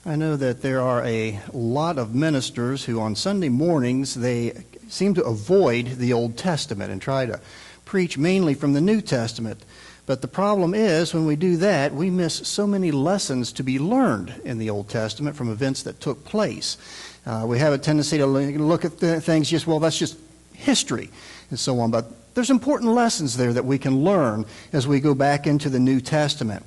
I know that there are a lot of ministers who on Sunday mornings, they seem to avoid the Old Testament and try to preach mainly from the New Testament. But the problem is, when we do that, we miss so many lessons to be learned in the Old Testament from events that took place. We have a tendency to look at things just, well, that's just history and so on. But there's important lessons there that we can learn as we go back into the New Testament.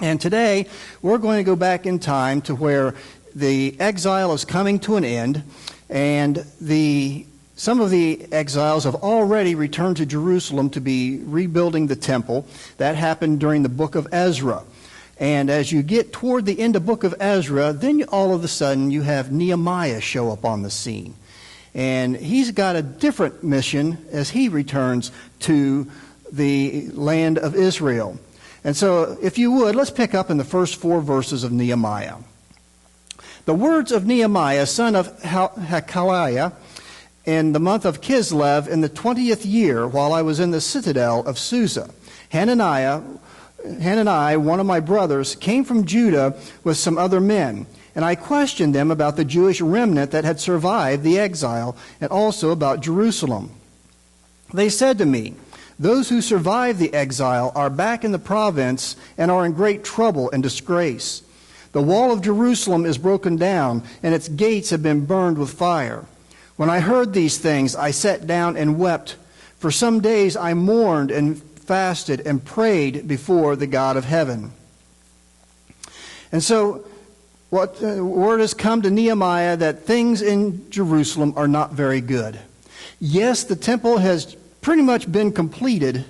And today, we're going to go back in time to where the exile is coming to an end, and some of the exiles have already returned to Jerusalem to be rebuilding the temple. That happened during the book of Ezra. And as you get toward the end of the book of Ezra, then all of a sudden you have Nehemiah show up on the scene. And he's got a different mission as he returns to the land of Israel. And so, if you would, let's pick up in the first 4 verses of Nehemiah. The words of Nehemiah, son of Hakaliah, in the month of Kislev, in the 20th year, while I was in the citadel of Susa. Hananiah, one of my brothers, came from Judah with some other men, and I questioned them about the Jewish remnant that had survived the exile, and also about Jerusalem. They said to me, "Those who survived the exile are back in the province and are in great trouble and disgrace. The wall of Jerusalem is broken down, and its gates have been burned with fire." When I heard these things, I sat down and wept. For some days I mourned and fasted and prayed before the God of heaven. And so, word has come to Nehemiah that things in Jerusalem are not very good. Yes, the temple has pretty much been completed,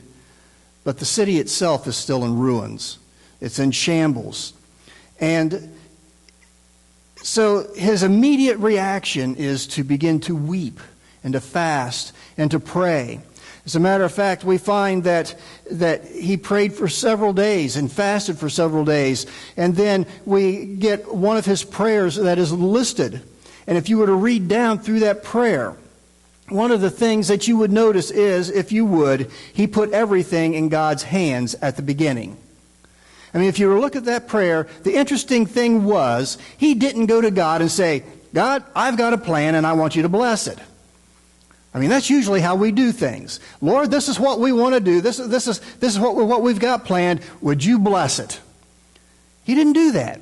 but the city itself is still in ruins. It's in shambles. And so his immediate reaction is to begin to weep and to fast and to pray. As a matter of fact, we find that he prayed for several days and fasted for several days. And then we get one of his prayers that is listed. And if you were to read down through that prayer, one of the things that you would notice is, if you would, he put everything in God's hands at the beginning. I mean, if you were to look at that prayer, the interesting thing was, he didn't go to God and say, "God, I've got a plan and I want you to bless it." I mean, that's usually how we do things. "Lord, this is what we want to do. This is what we've got planned. Would you bless it?" He didn't do that.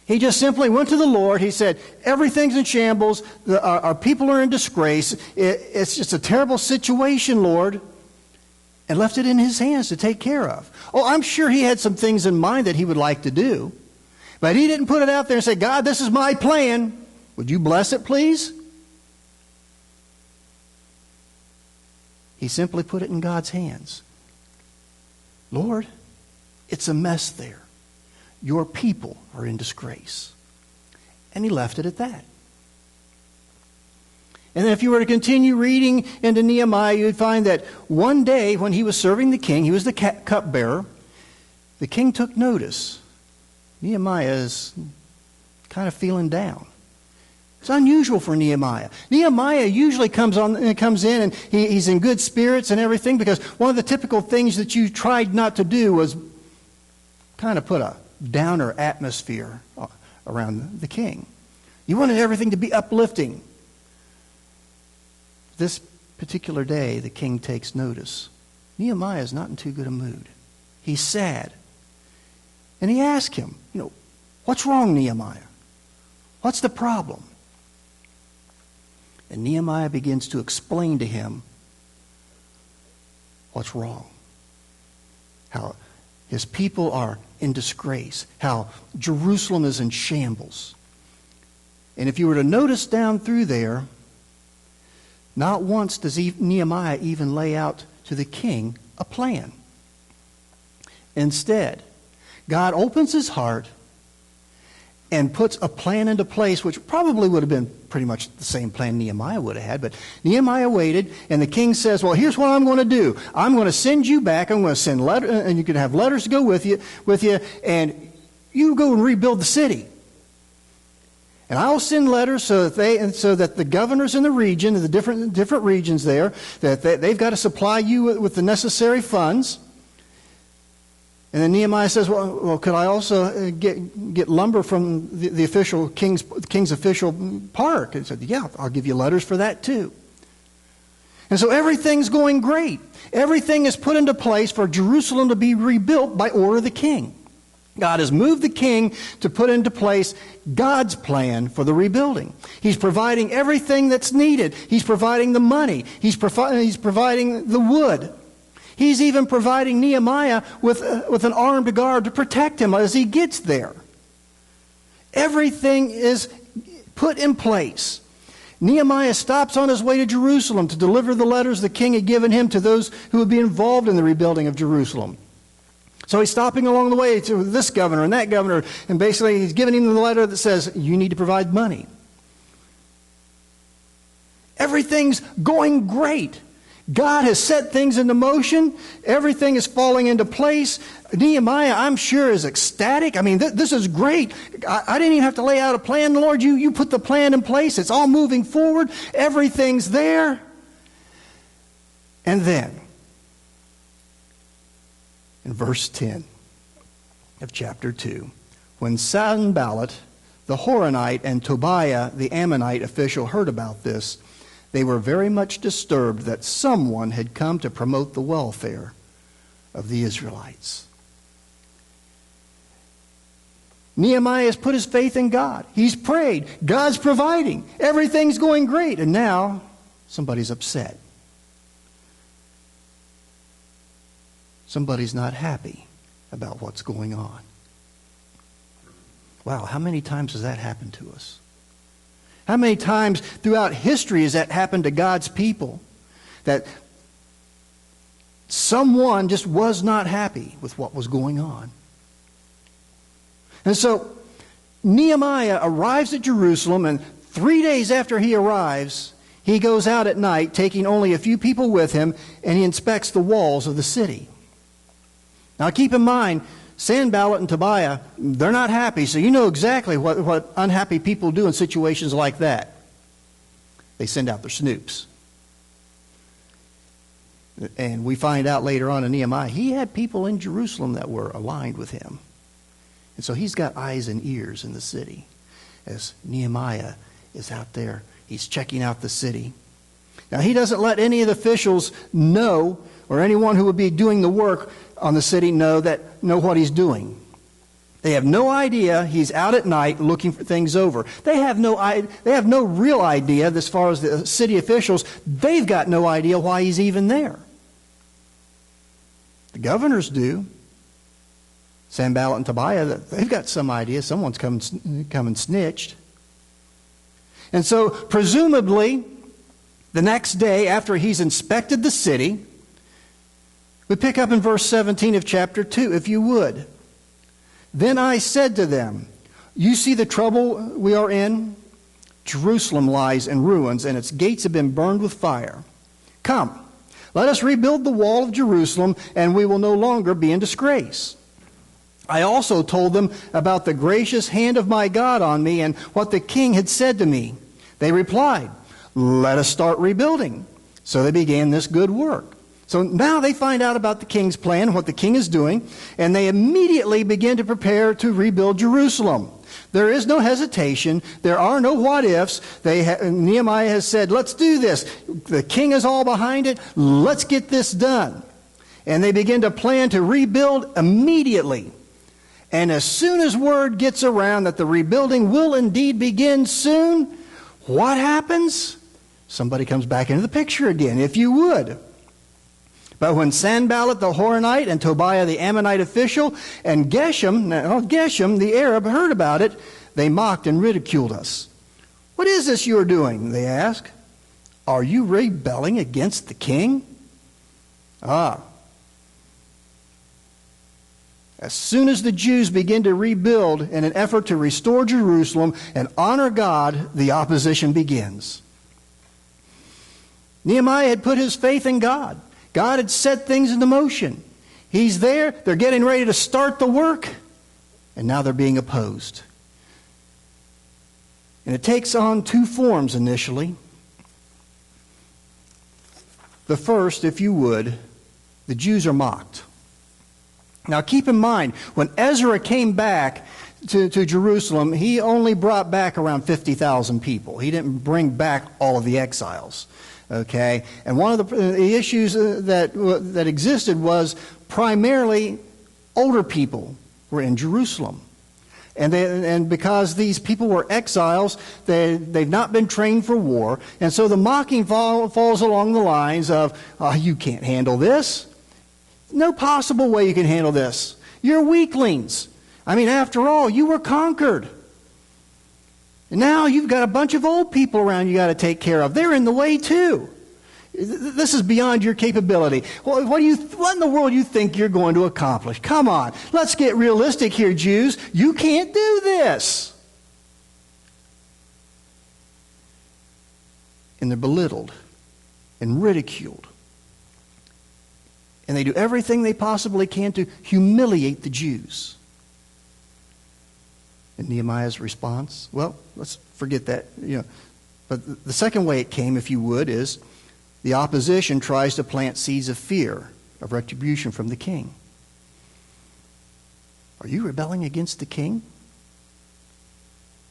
He just simply went to the Lord. He said, "Everything's in shambles. Our people are in disgrace. It's just a terrible situation, Lord." And left it in his hands to take care of. Oh, I'm sure he had some things in mind that he would like to do. But he didn't put it out there and say, "God, this is my plan. Would you bless it, please?" He simply put it in God's hands. "Lord, it's a mess there. Your people are in disgrace." And he left it at that. And then if you were to continue reading into Nehemiah, you'd find that one day when he was serving the king, he was the cupbearer, the king took notice. Nehemiah is kind of feeling down. It's unusual for Nehemiah. Nehemiah usually comes in and he's in good spirits and everything, because one of the typical things that you tried not to do was kind of put a downer atmosphere around the king. You wanted everything to be uplifting. This particular day, the king takes notice. Nehemiah is not in too good a mood. He's sad. And he asked him, "What's wrong, Nehemiah? What's the problem?" And Nehemiah begins to explain to him what's wrong. How his people are in disgrace. How Jerusalem is in shambles. And if you were to notice down through there, not once does Nehemiah even lay out to the king a plan. Instead, God opens his heart and puts a plan into place, which probably would have been pretty much the same plan Nehemiah would have had. But Nehemiah waited, and the king says, "Well, here's what I'm going to do. I'm going to send you back. I'm going to send letters, and you can have letters to go with you, and you go and rebuild the city. And I'll send letters so that the governors in the region, the different regions there, that they've got to supply you with the necessary funds. And then Nehemiah says, well, could I also get lumber from the official king's official park? And he said, yeah, I'll give you letters for that too. And so everything's going great. Everything is put into place for Jerusalem to be rebuilt by order of the king. God has moved the king to put into place God's plan for the rebuilding. He's providing everything that's needed. He's providing the money. He's providing the wood. He's even providing Nehemiah with an armed guard to protect him as he gets there. Everything is put in place. Nehemiah stops on his way to Jerusalem to deliver the letters the king had given him to those who would be involved in the rebuilding of Jerusalem. So he's stopping along the way to this governor and that governor, and basically he's giving him the letter that says, you need to provide money. Everything's going great. God has set things into motion. Everything is falling into place. Nehemiah, I'm sure, is ecstatic. I mean, this is great. I didn't even have to lay out a plan. Lord, you put the plan in place. It's all moving forward. Everything's there. And then, in verse 10 of chapter 2, when Sanballat, the Horonite, and Tobiah, the Ammonite official, heard about this, they were very much disturbed that someone had come to promote the welfare of the Israelites. Nehemiah has put his faith in God. He's prayed. God's providing. Everything's going great. And now somebody's upset. Somebody's not happy about what's going on. Wow, how many times has that happened to us? How many times throughout history has that happened to God's people? That someone just was not happy with what was going on. And so Nehemiah arrives at Jerusalem, and 3 days after he arrives, he goes out at night, taking only a few people with him, and he inspects the walls of the city. Now keep in mind, Sanballat and Tobiah, they're not happy, so you know exactly what unhappy people do in situations like that. They send out their snoops. And we find out later on in Nehemiah, he had people in Jerusalem that were aligned with him. And so he's got eyes and ears in the city. As Nehemiah is out there, he's checking out the city. Now he doesn't let any of the officials know, or anyone who would be doing the work on the city know what he's doing. They have no idea he's out at night looking for things over. They have no real idea, as far as the city officials, they've got no idea why he's even there. The governors do. Sanballat and Tobiah, they've got some idea. Someone's come and snitched. And so, presumably, the next day after he's inspected the city, we pick up in verse 17 of chapter 2, if you would. Then I said to them, you see the trouble we are in? Jerusalem lies in ruins, and its gates have been burned with fire. Come, let us rebuild the wall of Jerusalem, and we will no longer be in disgrace. I also told them about the gracious hand of my God on me and what the king had said to me. They replied, let us start rebuilding. So they began this good work. So now they find out about the king's plan, what the king is doing, and they immediately begin to prepare to rebuild Jerusalem. There is no hesitation. There are no what-ifs. Nehemiah has said, let's do this. The king is all behind it. Let's get this done. And they begin to plan to rebuild immediately. And as soon as word gets around that the rebuilding will indeed begin soon, what happens? Somebody comes back into the picture again, if you would. But when Sanballat the Horonite and Tobiah the Ammonite official and Geshem the Arab heard about it, they mocked and ridiculed us. What is this you are doing? They asked. Are you rebelling against the king? As soon as the Jews begin to rebuild in an effort to restore Jerusalem and honor God, the opposition begins. Nehemiah had put his faith in God. God had set things into motion. He's there. They're getting ready to start the work. And now they're being opposed. And it takes on two forms initially. The first, if you would, the Jews are mocked. Now keep in mind, when Ezra came back to Jerusalem, he only brought back around 50,000 people. He didn't bring back all of the exiles. Okay? And one of the issues that existed was primarily older people were in Jerusalem. And because these people were exiles, they've not been trained for war. And so the mocking falls along the lines of, oh, you can't handle this. No possible way you can handle this. You're weaklings. I mean, after all, you were conquered. And now you've got a bunch of old people around you got to take care of. They're in the way too. This is beyond your capability. What in the world do you think you're going to accomplish? Come on, let's get realistic here, Jews. You can't do this. And they're belittled and ridiculed. And they do everything they possibly can to humiliate the Jews. And Nehemiah's response, well, let's forget that. But the second way it came, if you would, is the opposition tries to plant seeds of fear, of retribution from the king. Are you rebelling against the king?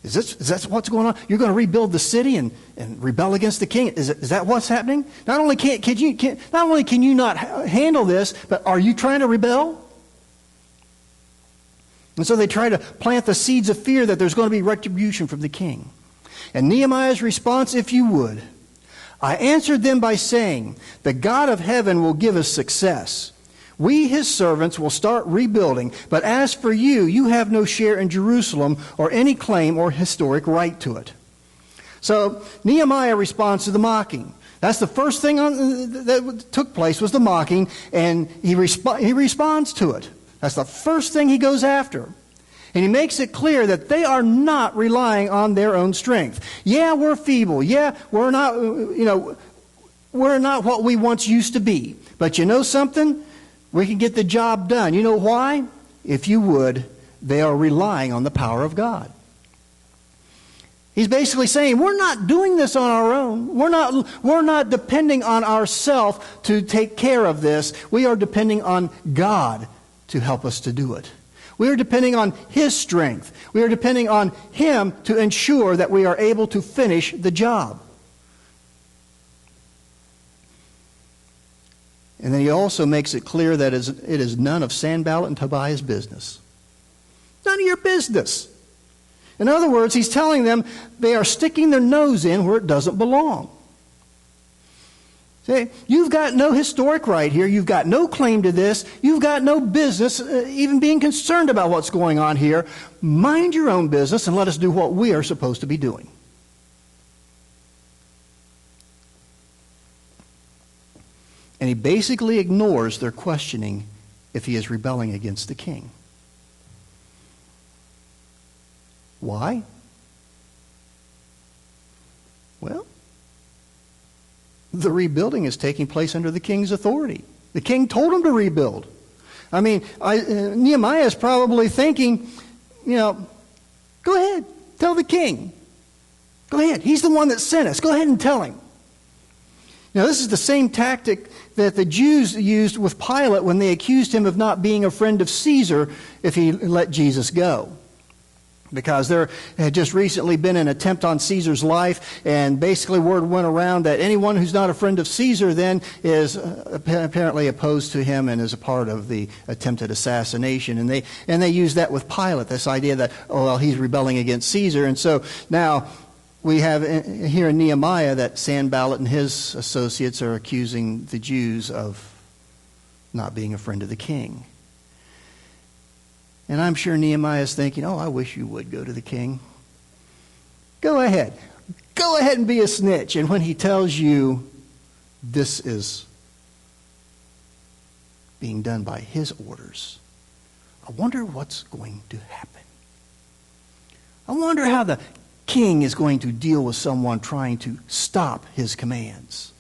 Is that what's going on? You're going to rebuild the city and rebel against the king? Is that what's happening? Not only can you not handle this, but are you trying to rebel? And so they try to plant the seeds of fear that there's going to be retribution from the king. And Nehemiah's response, if you would, I answered them by saying, the God of heaven will give us success. We, his servants, will start rebuilding. But as for you, you have no share in Jerusalem or any claim or historic right to it. So Nehemiah responds to the mocking. That's the first thing that took place was the mocking, and he responds to it. That's the first thing he goes after. And he makes it clear that they are not relying on their own strength. Yeah, we're feeble. Yeah, we're not what we once used to be. But you know something? We can get the job done. You know why? If you would, they are relying on the power of God. He's basically saying, we're not doing this on our own. We're not depending on ourselves to take care of this. We are depending on God to help us to do it. We are depending on his strength. We are depending on him to ensure that we are able to finish the job. And then he also makes it clear that it is none of Sanballat and Tobiah's business. None of your business. In other words, he's telling them they are sticking their nose in where it doesn't belong. See, you've got no historic right here. You've got no claim to this. You've got no business even being concerned about what's going on here. Mind your own business and let us do what we are supposed to be doing. And he basically ignores their questioning if he is rebelling against the king. Why? Well, the rebuilding is taking place under the king's authority. The king told him to rebuild. I mean, Nehemiah is probably thinking, go ahead, tell the king. Go ahead. He's the one that sent us. Go ahead and tell him. Now, this is the same tactic that the Jews used with Pilate when they accused him of not being a friend of Caesar if he let Jesus go. Because there had just recently been an attempt on Caesar's life, and basically word went around that anyone who's not a friend of Caesar then is apparently opposed to him and is a part of the attempted assassination. And they used that with Pilate, this idea that, he's rebelling against Caesar. And so now we have here in Nehemiah that Sanballat and his associates are accusing the Jews of not being a friend of the king. And I'm sure Nehemiah is thinking, I wish you would go to the king. Go ahead. Go ahead and be a snitch. And when he tells you this is being done by his orders, I wonder what's going to happen. I wonder how the king is going to deal with someone trying to stop his commands.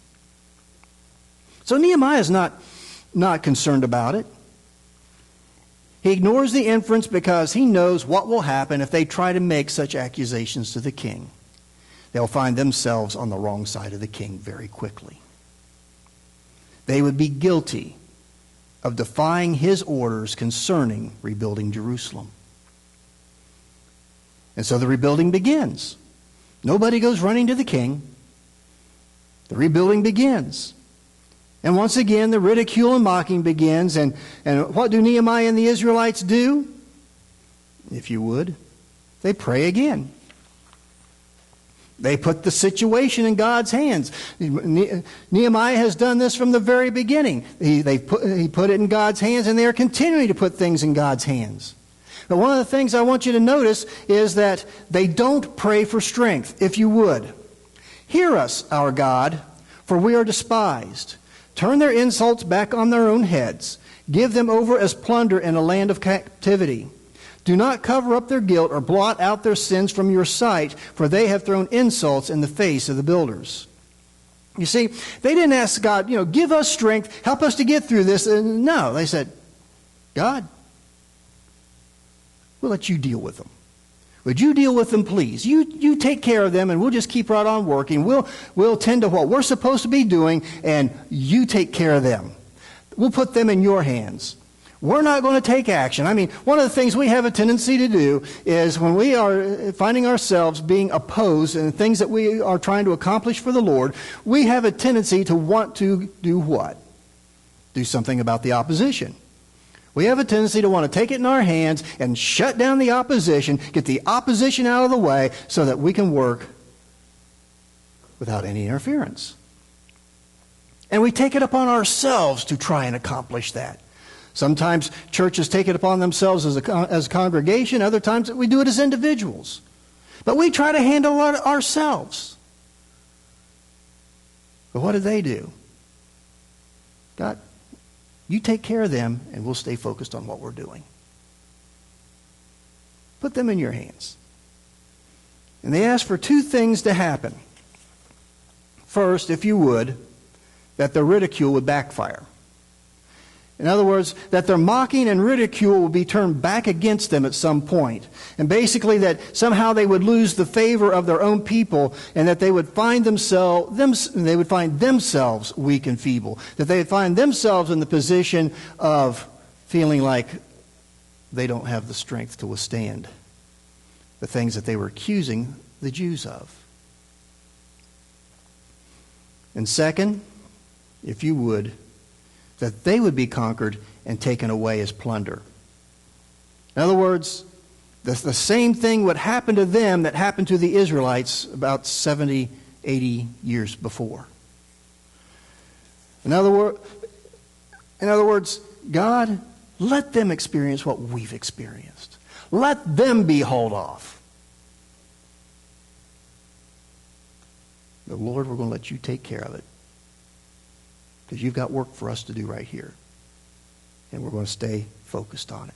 So Nehemiah is not concerned about it. He ignores the inference because he knows what will happen if they try to make such accusations to the king. They'll find themselves on the wrong side of the king very quickly. They would be guilty of defying his orders concerning rebuilding Jerusalem. And so the rebuilding begins. Nobody goes running to the king. The rebuilding begins. And once again, the ridicule and mocking begins. And what do Nehemiah and the Israelites do? If you would, they pray again. They put the situation in God's hands. Nehemiah has done this from the very beginning. He put it in God's hands, and they are continuing to put things in God's hands. But one of the things I want you to notice is that they don't pray for strength. If you would, hear us, our God, for we are despised. Turn their insults back on their own heads. Give them over as plunder in a land of captivity. Do not cover up their guilt or blot out their sins from your sight, for they have thrown insults in the face of the builders. You see, they didn't ask God, give us strength, help us to get through this. No, they said, God, we'll let you deal with them. Would you deal with them, please? You take care of them, and we'll just keep right on working. We'll tend to what we're supposed to be doing, and you take care of them. We'll put them in your hands. We're not going to take action. I mean, one of the things we have a tendency to do is when we are finding ourselves being opposed in things that we are trying to accomplish for the Lord, we have a tendency to want to do what? Do something about the opposition. We have a tendency to want to take it in our hands and shut down the opposition, get the opposition out of the way so that we can work without any interference. And we take it upon ourselves to try and accomplish that. Sometimes churches take it upon themselves as a congregation. Other times we do it as individuals. But we try to handle it ourselves. But what do? God, you take care of them, and we'll stay focused on what we're doing. Put them in your hands. And they ask for two things to happen. First, if you would, that their ridicule would backfire. In other words, that their mocking and ridicule will be turned back against them at some point. And basically that somehow they would lose the favor of their own people, and that they would find themselves weak and feeble. That they would find themselves in the position of feeling like they don't have the strength to withstand the things that they were accusing the Jews of. And second, if you would, that they would be conquered and taken away as plunder. In other words, the same thing would happen to them that happened to the Israelites about 70, 80 years before. In other words, God, let them experience what we've experienced. Let them be hauled off. But Lord, we're going to let you take care of it. Because you've got work for us to do right here. And we're going to stay focused on it.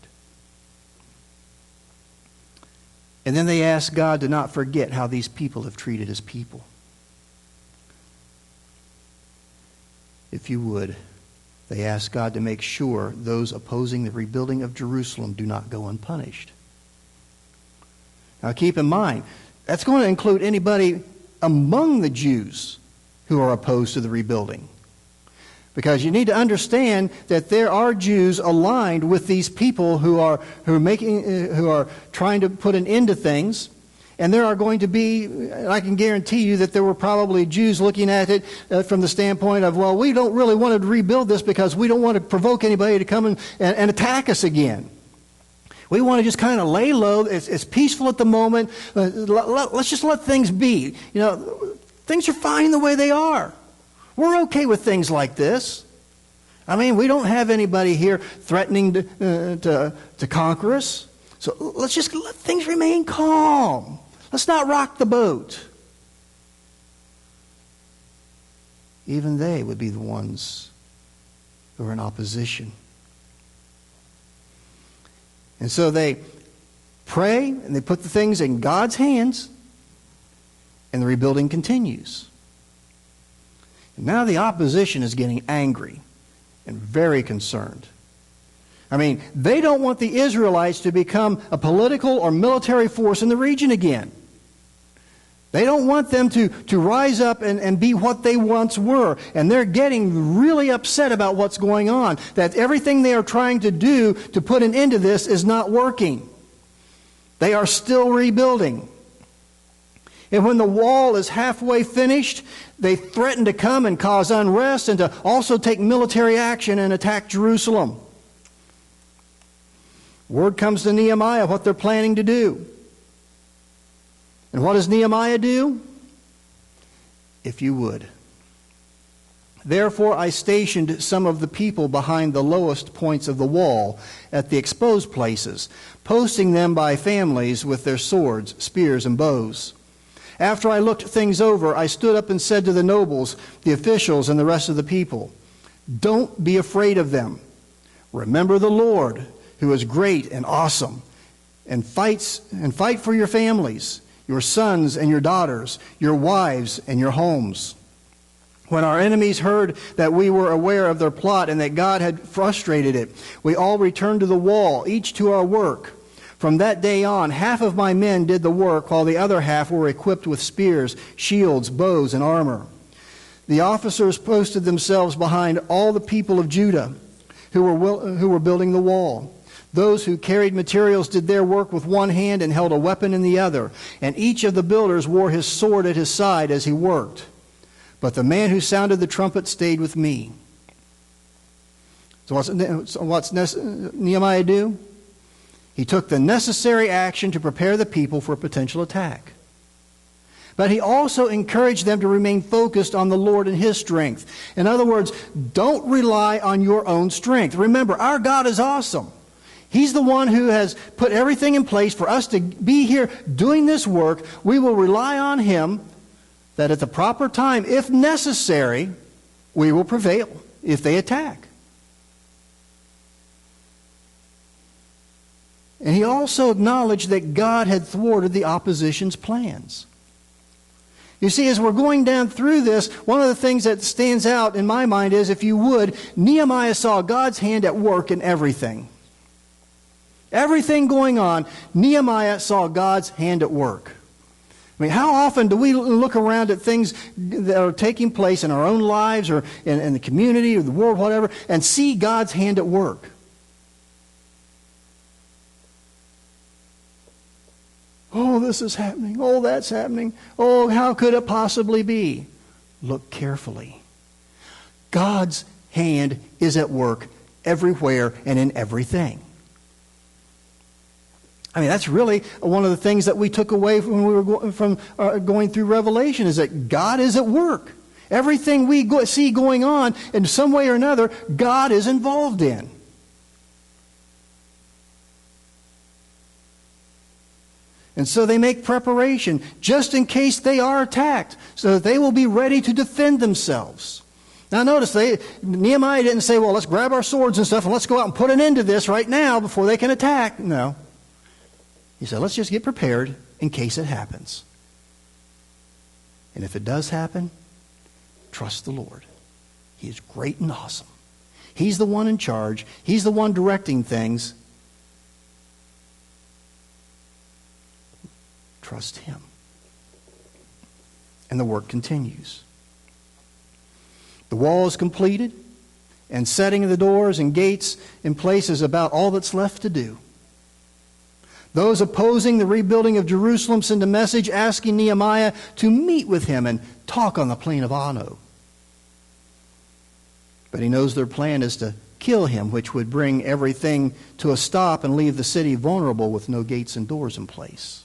And then they ask God to not forget how these people have treated his people. If you would, they ask God to make sure those opposing the rebuilding of Jerusalem do not go unpunished. Now keep in mind, that's going to include anybody among the Jews who are opposed to the rebuilding. Because you need to understand that there are Jews aligned with these people who are trying to put an end to things, and there are going to be, I can guarantee you that there were probably Jews looking at it from the standpoint of, well, we don't really want to rebuild this because we don't want to provoke anybody to come and attack us again. We want to just kind of lay low. It's peaceful at the moment. Let's just let things be. Things are fine the way they are. We're okay with things like this. I mean, we don't have anybody here threatening to conquer us. So let's just let things remain calm. Let's not rock the boat. Even they would be the ones who are in opposition. And so they pray and they put the things in God's hands, and the rebuilding continues. And now the opposition is getting angry and very concerned. I mean, they don't want the Israelites to become a political or military force in the region again. They don't want them to rise up and be what they once were. And they're getting really upset about what's going on, that everything they are trying to do to put an end to this is not working. They are still rebuilding. And when the wall is halfway finished, they threaten to come and cause unrest and to also take military action and attack Jerusalem. Word comes to Nehemiah what they're planning to do. And what does Nehemiah do? If you would. Therefore I stationed some of the people behind the lowest points of the wall at the exposed places, posting them by families with their swords, spears, and bows. After I looked things over, I stood up and said to the nobles, the officials, and the rest of the people, don't be afraid of them. Remember the Lord, who is great and awesome, and fight for your families, your sons and your daughters, your wives and your homes. When our enemies heard that we were aware of their plot and that God had frustrated it, we all returned to the wall, each to our work. From that day on, half of my men did the work, while the other half were equipped with spears, shields, bows, and armor. The officers posted themselves behind all the people of Judah who were building the wall. Those who carried materials did their work with one hand and held a weapon in the other, and each of the builders wore his sword at his side as he worked. But the man who sounded the trumpet stayed with me. So what's Nehemiah do? He took the necessary action to prepare the people for a potential attack. But he also encouraged them to remain focused on the Lord and His strength. In other words, don't rely on your own strength. Remember, our God is awesome. He's the one who has put everything in place for us to be here doing this work. We will rely on Him that at the proper time, if necessary, we will prevail if they attack. And he also acknowledged that God had thwarted the opposition's plans. You see, as we're going down through this, one of the things that stands out in my mind is, if you would, Nehemiah saw God's hand at work in everything. Everything going on, Nehemiah saw God's hand at work. I mean, how often do we look around at things that are taking place in our own lives or in the community or the world, whatever, and see God's hand at work? Oh, this is happening. Oh, that's happening. Oh, how could it possibly be? Look carefully. God's hand is at work everywhere and in everything. I mean, that's really one of the things that we took away when we were going through Revelation, is that God is at work. Everything we see going on, in some way or another, God is involved in. And so they make preparation just in case they are attacked, so that they will be ready to defend themselves. Now notice, Nehemiah didn't say, well, let's grab our swords and stuff and let's go out and put an end to this right now before they can attack. No. He said, let's just get prepared in case it happens. And if it does happen, trust the Lord. He is great and awesome. He's the one in charge. He's the one directing things. Trust Him. And the work continues. The wall is completed, and setting the doors and gates in place is about all that's left to do. Those opposing the rebuilding of Jerusalem send a message asking Nehemiah to meet with him and talk on the plain of Ono. But he knows their plan is to kill him, which would bring everything to a stop and leave the city vulnerable with no gates and doors in place.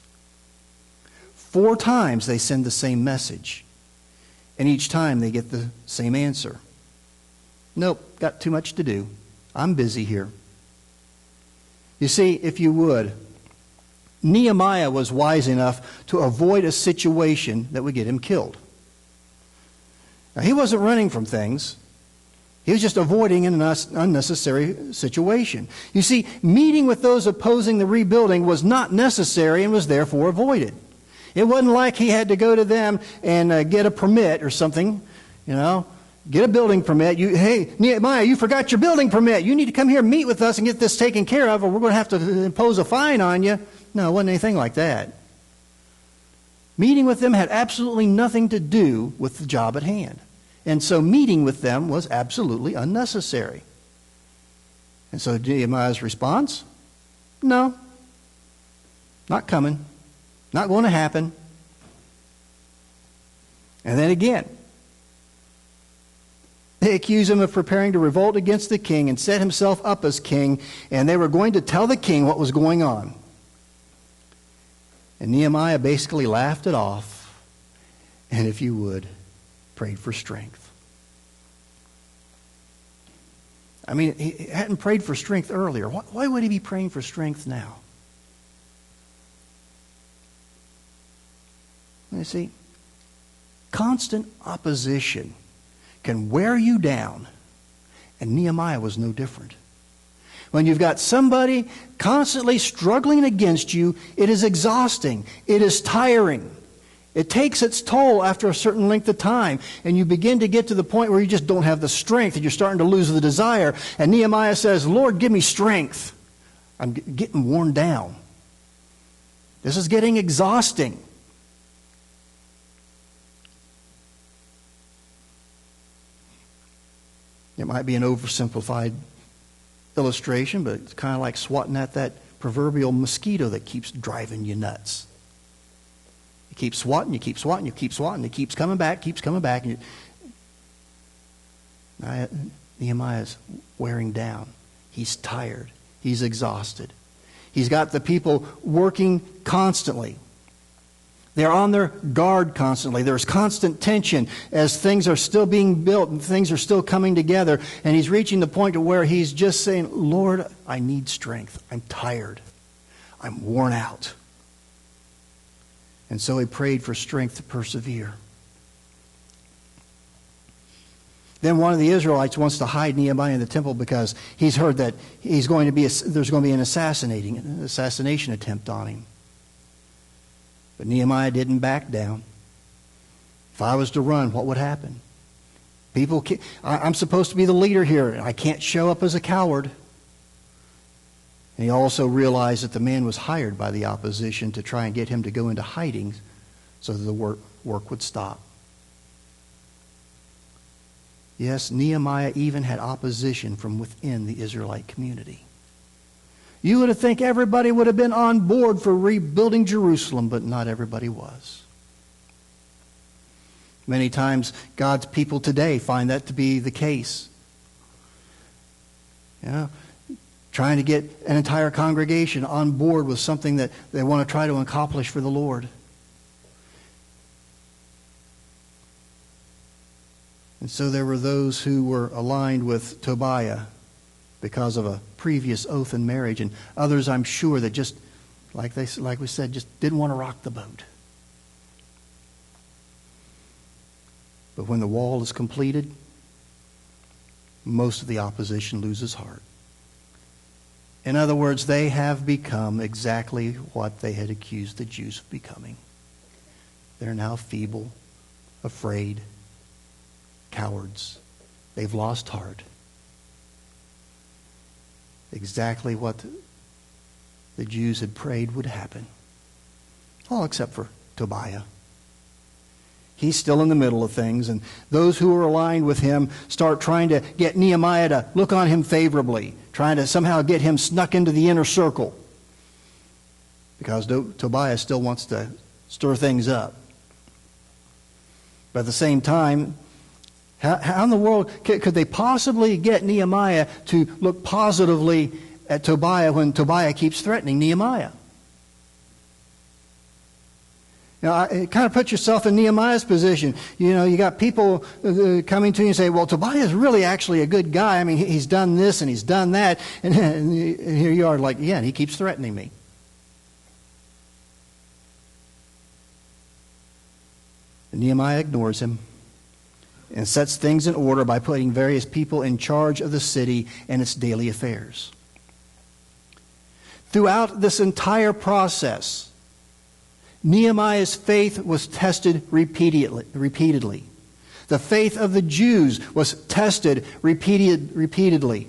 4 times they send the same message, and each time they get the same answer. Nope, got too much to do. I'm busy here. You see, if you would, Nehemiah was wise enough to avoid a situation that would get him killed. Now, he wasn't running from things. He was just avoiding an unnecessary situation. You see, meeting with those opposing the rebuilding was not necessary and was therefore avoided. It wasn't like he had to go to them and get a permit or something, get a building permit. Hey, Nehemiah, you forgot your building permit. You need to come here and meet with us and get this taken care of, or we're going to have to impose a fine on you. No, it wasn't anything like that. Meeting with them had absolutely nothing to do with the job at hand. And so meeting with them was absolutely unnecessary. And so Nehemiah's response? No. Not coming. Not going to happen. And then again, they accused him of preparing to revolt against the king and set himself up as king, and they were going to tell the king what was going on. And Nehemiah basically laughed it off, and if you would, prayed for strength. I mean, he hadn't prayed for strength earlier. Why would he be praying for strength now? You see, constant opposition can wear you down, and Nehemiah was no different. When you've got somebody constantly struggling against you, it is exhausting. It is tiring. It takes its toll after a certain length of time, and you begin to get to the point where you just don't have the strength, and you're starting to lose the desire. And Nehemiah says, Lord, give me strength. I'm getting worn down. This is getting exhausting. It might be an oversimplified illustration, but it's kind of like swatting at that proverbial mosquito that keeps driving you nuts. You keep swatting, you keep swatting, you keep swatting, it keeps coming back. And Nehemiah's wearing down. He's tired. He's exhausted. He's got the people working constantly. They're on their guard constantly. There's constant tension as things are still being built and things are still coming together. And he's reaching the point to where he's just saying, Lord, I need strength. I'm tired. I'm worn out. And so he prayed for strength to persevere. Then one of the Israelites wants to hide Nehemiah in the temple because he's heard that there's going to be an assassination attempt on him. But Nehemiah didn't back down. If I was to run, what would happen? I'm supposed to be the leader here. I can't show up as a coward. And he also realized that the man was hired by the opposition to try and get him to go into hiding so that the work would stop. Yes, Nehemiah even had opposition from within the Israelite community. You would think everybody would have been on board for rebuilding Jerusalem, but not everybody was. Many times, God's people today find that to be the case. Trying to get an entire congregation on board with something that they want to try to accomplish for the Lord. And so there were those who were aligned with Tobiah because of a previous oath in marriage, and others, I'm sure, that just, like we said, just didn't want to rock the boat. But when the wall is completed, most of the opposition loses heart. In other words, they have become exactly what they had accused the Jews of becoming. They're now feeble, afraid, cowards. They've lost heart. Exactly what the Jews had prayed would happen. All except for Tobiah. He's still in the middle of things, and those who are aligned with him start trying to get Nehemiah to look on him favorably, trying to somehow get him snuck into the inner circle. Because Tobiah still wants to stir things up. But at the same time, how in the world could they possibly get Nehemiah to look positively at Tobiah when Tobiah keeps threatening Nehemiah? It kind of puts yourself in Nehemiah's position. You got people coming to you and say, well, Tobiah is really actually a good guy. I mean, he's done this and he's done that. And here you are like, yeah, and he keeps threatening me. And Nehemiah ignores him and sets things in order by putting various people in charge of the city and its daily affairs. Throughout this entire process, Nehemiah's faith was tested repeatedly. The faith of the Jews was tested repeatedly.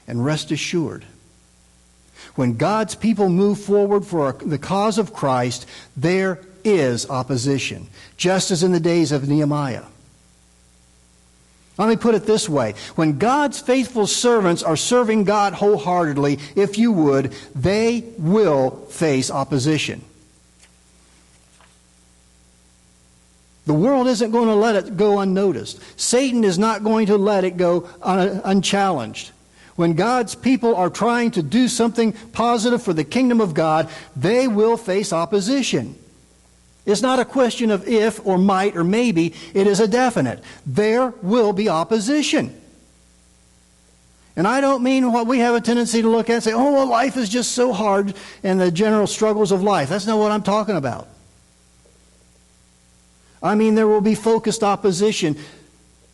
And rest assured, When God's people move forward for the cause of Christ, there is opposition, just as in the days of Nehemiah. Let me put it this way. When God's faithful servants are serving God wholeheartedly, if you would, they will face opposition. The world isn't going to let it go unnoticed. Satan is not going to let it go unchallenged. When God's people are trying to do something positive for the kingdom of God, they will face opposition. It's not a question of if or might or maybe. It is a definite. There will be opposition. And I don't mean what we have a tendency to look at and say, oh, well, life is just so hard and the general struggles of life. That's not what I'm talking about. I mean, there will be focused opposition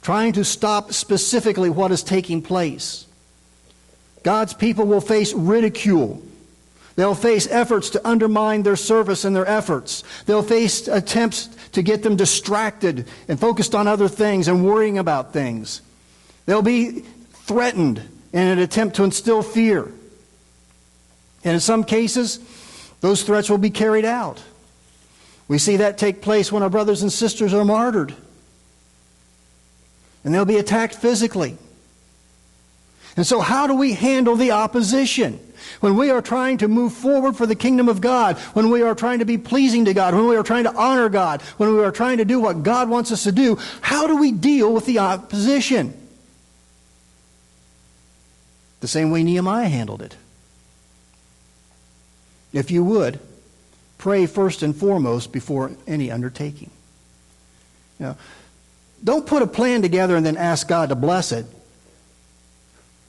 trying to stop specifically what is taking place. God's people will face ridicule. They'll face efforts to undermine their service and their efforts. They'll face attempts to get them distracted and focused on other things and worrying about things. They'll be threatened in an attempt to instill fear. And in some cases, those threats will be carried out. We see that take place when our brothers and sisters are martyred. And they'll be attacked physically. And so how do we handle the opposition? When we are trying to move forward for the kingdom of God, when we are trying to be pleasing to God, when we are trying to honor God, when we are trying to do what God wants us to do, how do we deal with the opposition? The same way Nehemiah handled it. If you would, pray first and foremost before any undertaking. Now, don't put a plan together and then ask God to bless it.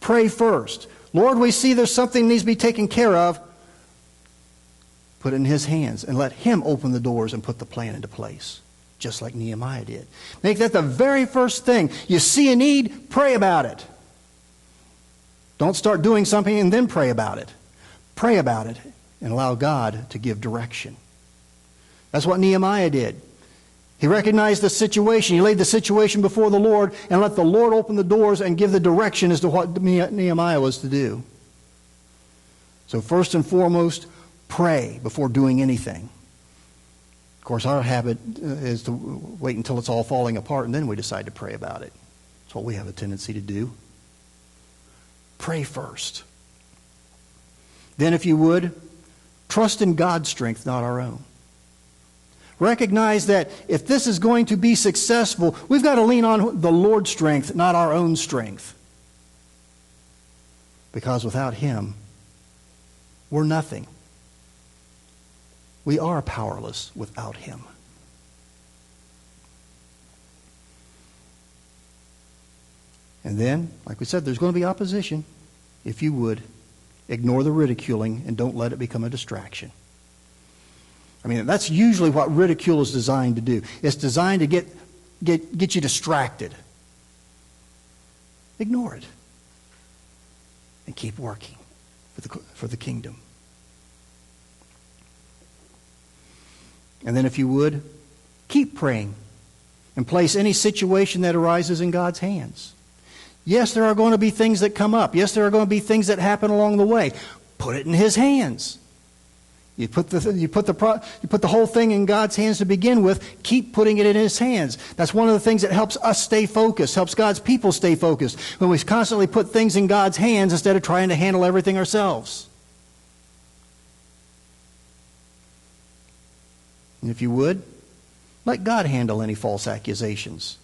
Pray first. Lord, we see there's something that needs to be taken care of. Put it in His hands and let Him open the doors and put the plan into place, just like Nehemiah did. Make that the very first thing. You see a need, pray about it. Don't start doing something and then pray about it. Pray about it and allow God to give direction. That's what Nehemiah did. He recognized the situation. He laid the situation before the Lord and let the Lord open the doors and give the direction as to what Nehemiah was to do. So first and foremost, pray before doing anything. Of course, our habit is to wait until it's all falling apart and then we decide to pray about it. That's what we have a tendency to do. Pray first. Then, if you would, trust in God's strength, not our own. Recognize that if this is going to be successful, we've got to lean on the Lord's strength, not our own strength. Because without Him, we're nothing. We are powerless without Him. And then, like we said, there's going to be opposition. If you would, ignore the ridiculing and don't let it become a distraction. I mean, that's usually what ridicule is designed to do. It's designed to get you distracted. Ignore it. And keep working for the kingdom. And then if you would, keep praying and place any situation that arises in God's hands. Yes, there are going to be things that come up. Yes, there are going to be things that happen along the way. Put it in His hands. You put the whole thing in God's hands to begin with. Keep putting it in His hands. That's one of the things that helps us stay focused, helps God's people stay focused. When we constantly put things in God's hands instead of trying to handle everything ourselves. And if you would, let God handle any false accusations.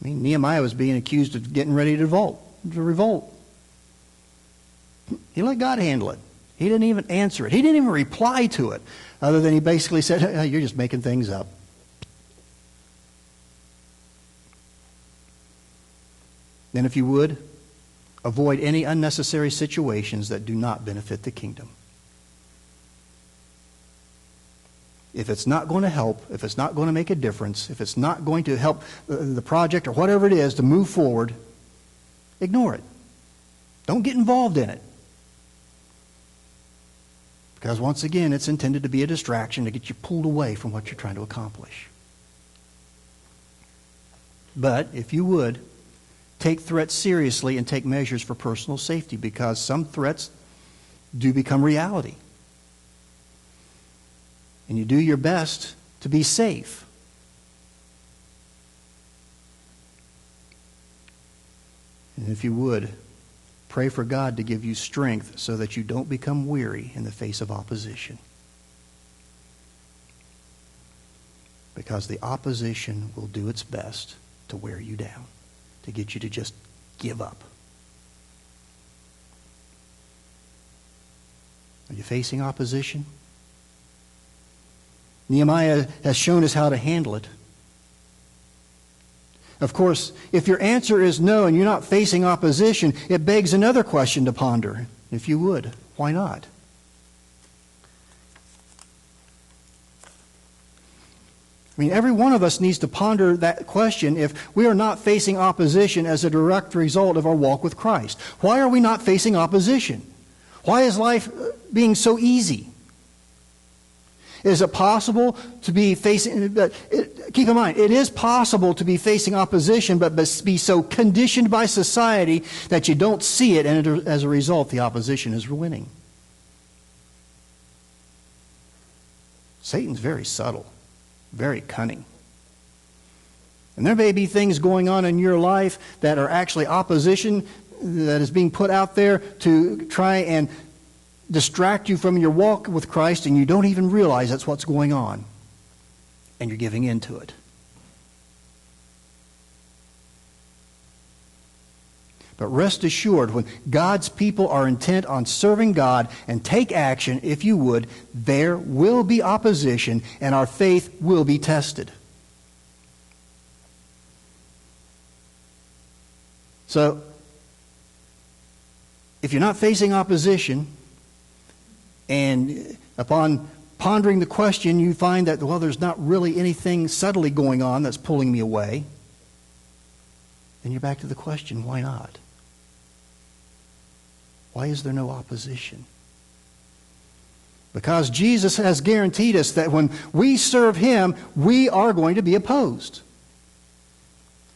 I mean, Nehemiah was being accused of getting ready to revolt. He let God handle it. He didn't even answer it. He didn't even reply to it, other than he basically said, hey, you're just making things up. Then if you would, avoid any unnecessary situations that do not benefit the kingdom. If it's not going to help, if it's not going to make a difference, if it's not going to help the project or whatever it is to move forward, ignore it. Don't get involved in it. Because once again, it's intended to be a distraction to get you pulled away from what you're trying to accomplish. But if you would, take threats seriously and take measures for personal safety, because some threats do become reality. And you do your best to be safe. And if you would, pray for God to give you strength so that you don't become weary in the face of opposition. Because the opposition will do its best to wear you down, to get you to just give up. Are you facing opposition? Nehemiah has shown us how to handle it. Of course, if your answer is no and you're not facing opposition, it begs another question to ponder. If you would, why not? I mean, every one of us needs to ponder that question if we are not facing opposition as a direct result of our walk with Christ. Why are we not facing opposition? Why is life being so easy? Is it possible to be facing... keep in mind, it is possible to be facing opposition, but be so conditioned by society that you don't see it, and as a result, the opposition is winning. Satan's very subtle, very cunning. And there may be things going on in your life that are actually opposition that is being put out there to try and distract you from your walk with Christ, and you don't even realize that's what's going on, and you're giving in to it. But rest assured, when God's people are intent on serving God and take action, if you would, there will be opposition and our faith will be tested. So, if you're not facing opposition, and upon pondering the question, you find that, well, there's not really anything subtly going on that's pulling me away, then you're back to the question, why not? Why is there no opposition? Because Jesus has guaranteed us that when we serve Him, we are going to be opposed.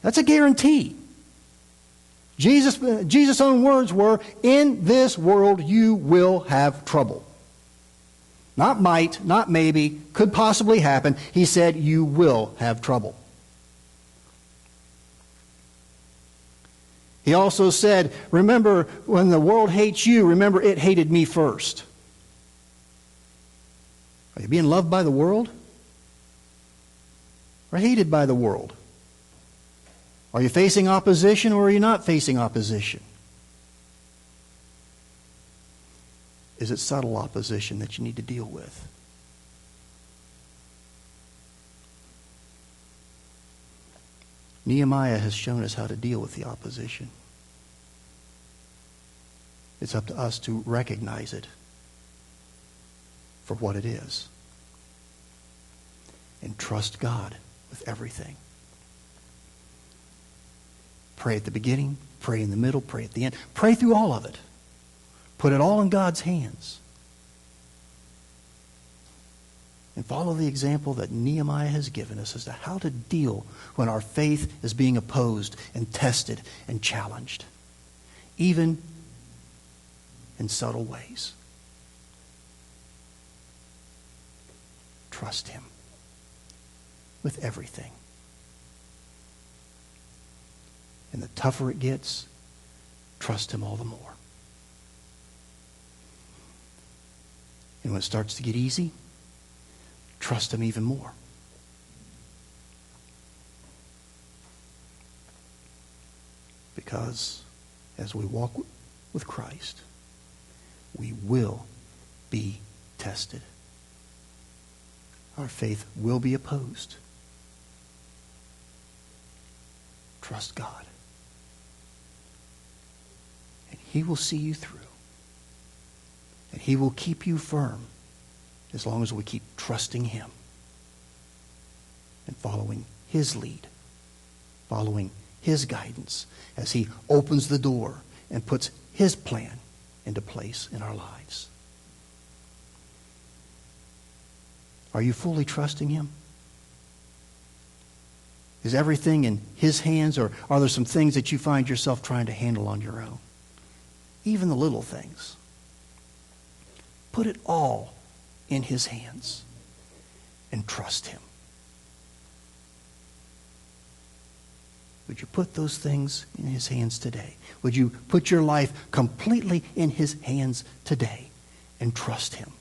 That's a guarantee. Jesus' own words were, in this world you will have trouble. Not might, not maybe, could possibly happen. He said, you will have trouble. He also said, remember, when the world hates you, remember it hated me first. Are you being loved by the world? Or hated by the world? Are you facing opposition or are you not facing opposition? Is it subtle opposition that you need to deal with? Nehemiah has shown us how to deal with the opposition. It's up to us to recognize it for what it is and trust God with everything. Pray at the beginning, pray in the middle, pray at the end. Pray through all of it. Put it all in God's hands. And follow the example that Nehemiah has given us as to how to deal when our faith is being opposed and tested and challenged, even in subtle ways. Trust Him with everything. And the tougher it gets, trust Him all the more. And when it starts to get easy, trust Him even more. Because as we walk with Christ, we will be tested. Our faith will be opposed. Trust God. And He will see you through. And He will keep you firm as long as we keep trusting Him and following His lead, following His guidance as He opens the door and puts His plan into place in our lives. Are you fully trusting Him? Is everything in His hands, or are there some things that you find yourself trying to handle on your own? Even the little things. put it all in His hands and trust Him? Would you put those things in His hands today? Would you put your life completely in His hands today and trust Him?